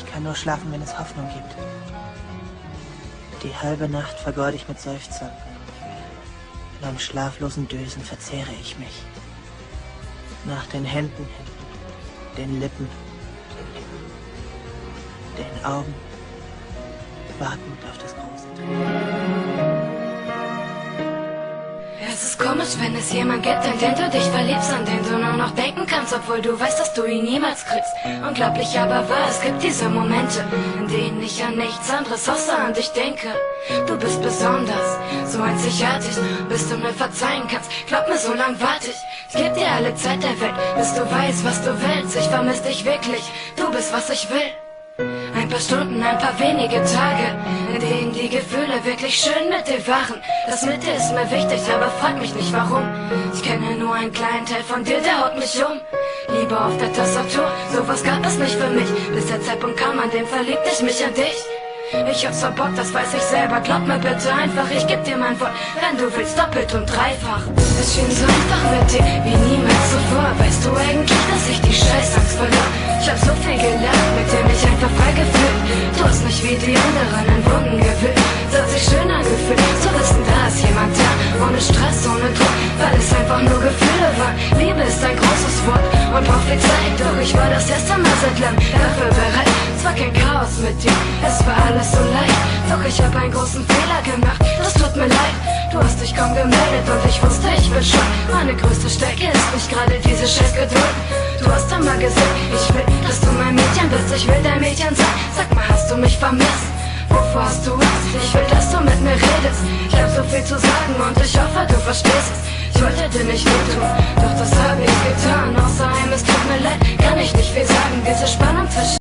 Ich kann nur schlafen, wenn es Hoffnung gibt. Die halbe Nacht vergeude ich mit Seufzern. In einem schlaflosen Dösen verzehre ich mich. Nach den Händen, den Lippen, den Augen, wartend auf das große Tor. Es ist komisch, wenn es jemand gibt, in den du dich verliebst, an den du nur noch denken kannst, obwohl du weißt, dass du ihn niemals kriegst. Unglaublich aber wahr, es gibt diese Momente, in denen ich an nichts anderes außer an dich denke. Du bist besonders, so einzigartig, bis du mir verzeihen kannst. Glaub mir, so lang warte ich. Ich geb dir alle Zeit der Welt, bis du weißt, was du willst. Ich vermiss dich wirklich, du bist, was ich will. Ein paar Stunden, ein paar wenige Tage, in denen die Gefühle wirklich schön mit dir waren. Das mit dir ist mir wichtig, aber frag mich nicht warum. Ich kenne nur einen kleinen Teil von dir, der haut mich um. Liebe auf der Tastatur, sowas gab es nicht für mich. Bis der Zeitpunkt kam, an dem verliebte ich mich in dich. Ich hab's verbockt, das weiß ich selber. Glaub mir bitte einfach, ich geb dir mein Wort. Wenn du willst, doppelt und dreifach. Es schien so einfach mit dir, wie niemals zuvor. Weißt du eigentlich, dass ich die Scheißangst verlor? Ich hab so viel gelernt, mit dir mich einfach frei gefühlt. Du hast nicht wie die anderen in Wunden gewühlt. Es hat sich schön angefühlt, zu wissen, da ist jemand da. Ohne Stress, ohne Druck, weil es einfach nur Gefühle waren. Liebe ist ein großes Wort und braucht viel Zeit. Doch ich war das erste Mal seit lang dafür bereit. Es war kein Chaos mit dir, es war alles so leicht. Doch ich hab einen großen Fehler gemacht, das tut mir leid. Du hast dich kaum gemeldet und ich wusste, ich bin schuld. Meine größte Stärke ist nicht gerade diese scheiß Geduld. Du hast immer gesagt, ich will, dass du mein Mädchen bist. Ich will dein Mädchen sein, sag mal, hast du mich vermisst? Wovor hast du Angst? Ich will, dass du mit mir redest. Ich hab so viel zu sagen und ich hoffe, du verstehst es. Ich wollte dir nicht wehtun, doch das habe ich getan. Außer einem, es tut mir leid, kann ich nicht viel sagen. Diese Spannung zwischen